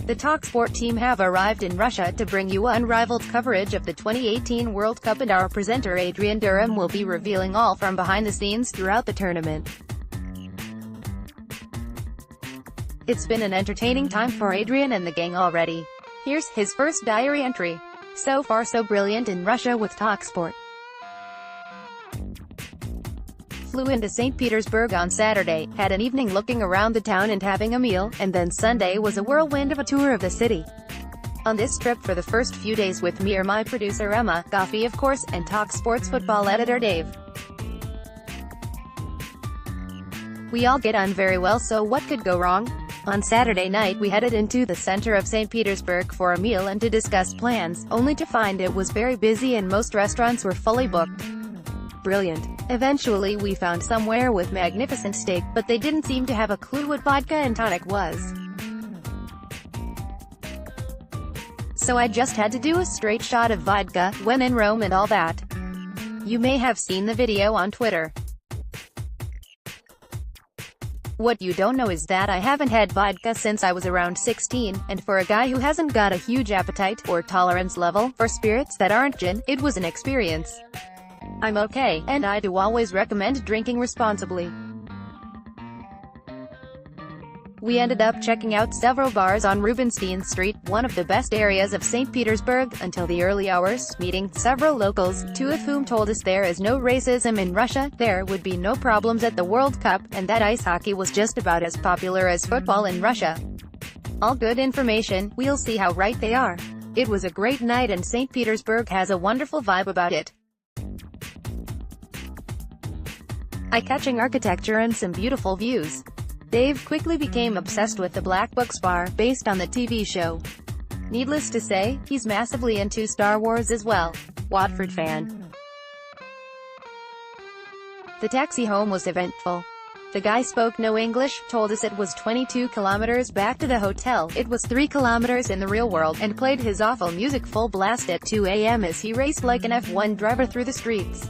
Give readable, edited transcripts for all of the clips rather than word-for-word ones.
The talkSPORT team have arrived in Russia to bring you unrivaled coverage of the 2018 World Cup, and our presenter Adrian Durham will be revealing all from behind the scenes throughout the tournament. It's been an entertaining time for Adrian and the gang already. Here's his first diary entry. So far so brilliant in Russia with talkSPORT. Flew into St Petersburg on Saturday, had an evening looking around the town and having a meal, and then Sunday was a whirlwind of a tour of the city. On this trip for the first few days with me are my producer Emma, Goffey of course, and talkSPORT's football editor Dave. We all get on very well, so what could go wrong? On Saturday night we headed into the center of St Petersburg for a meal and to discuss plans, only to find it was very busy and most restaurants were fully booked. Brilliant. Eventually we found somewhere with magnificent steak, but they didn't seem to have a clue what vodka and tonic was. So I just had to do a straight shot of vodka, when in Rome and all that. You may have seen the video on Twitter. What you don't know is that I haven't had vodka since I was around 16, and for a guy who hasn't got a huge appetite, or tolerance level, for spirits that aren't gin, it was an experience. I'm okay, and I do always recommend drinking responsibly. We ended up checking out several bars on Rubinstein Street, one of the best areas of St. Petersburg, until the early hours, meeting several locals, two of whom told us there is no racism in Russia, there would be no problems at the World Cup, and that ice hockey was just about as popular as football in Russia. All good information, we'll see how right they are. It was a great night and St. Petersburg has a wonderful vibe about it. Eye-catching architecture and some beautiful views. Dave quickly became obsessed with the Black Books bar, based on the TV show. Needless to say, he's massively into Star Wars as well. Watford fan. The taxi home was eventful. The guy spoke no English, told us it was 22 kilometers back to the hotel, it was 3 kilometers in the real world, and played his awful music full blast at 2 a.m. as he raced like an F1 driver through the streets.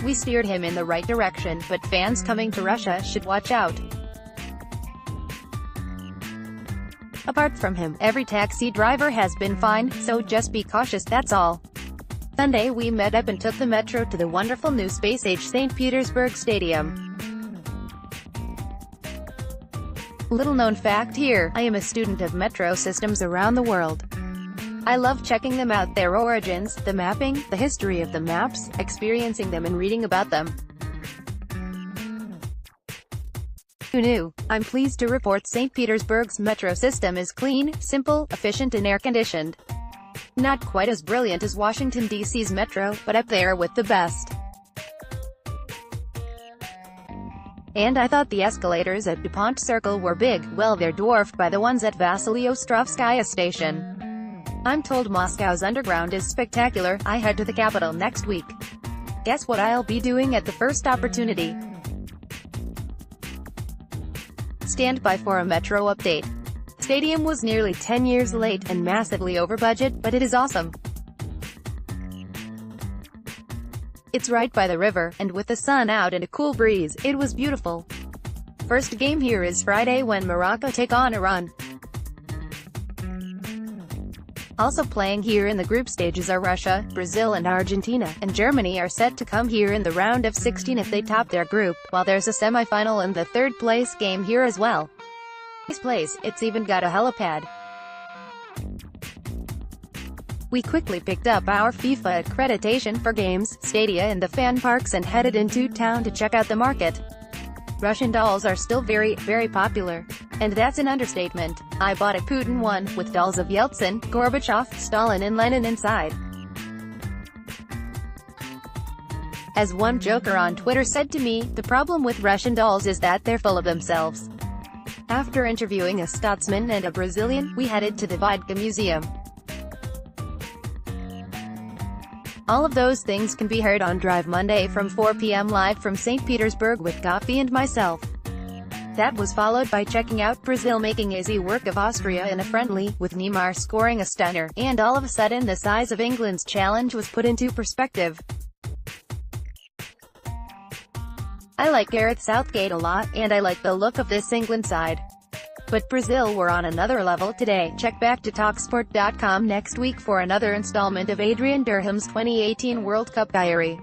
We steered him in the right direction, but fans coming to Russia should watch out. Apart from him, every taxi driver has been fine, so just be cautious, that's all. Sunday we met up and took the metro to the wonderful new space-age St. Petersburg Stadium. Little known fact here, I am a student of metro systems around the world. I love checking them out, their origins, the mapping, the history of the maps, experiencing them and reading about them. Who knew? I'm pleased to report St. Petersburg's metro system is clean, simple, efficient and air-conditioned. Not quite as brilliant as Washington, D.C.'s metro, but up there with the best. And I thought the escalators at DuPont Circle were big, well they're dwarfed by the ones at Vasily-Ostrovskaya station. I'm told Moscow's underground is spectacular. I head to the capital next week. Guess what I'll be doing at the first opportunity? Stand by for a metro update. Stadium was nearly 10 years late, and massively over budget, but it is awesome. It's right by the river, and with the sun out and a cool breeze, it was beautiful. First game here is Friday when Morocco take on Iran. Also playing here in the group stages are Russia, Brazil and Argentina, and Germany are set to come here in the round of 16 if they top their group, while there's a semi-final and the third place game here as well. Nice place, it's even got a helipad. We quickly picked up our FIFA accreditation for games, stadia and the fan parks and headed into town to check out the market. Russian dolls are still very, very popular. And that's an understatement. I bought a Putin one, with dolls of Yeltsin, Gorbachev, Stalin and Lenin inside. As one joker on Twitter said to me, the problem with Russian dolls is that they're full of themselves. After interviewing a Scotsman and a Brazilian, we headed to the Vodka Museum. All of those things can be heard on Drive Monday from 4 p.m. live from St. Petersburg with Goffey and myself. That was followed by checking out Brazil making easy work of Austria in a friendly, with Neymar scoring a stunner, and all of a sudden the size of England's challenge was put into perspective. I like Gareth Southgate a lot, and I like the look of this England side. But Brazil were on another level today. Check back to talkSPORT.com next week for another installment of Adrian Durham's 2018 World Cup Diary.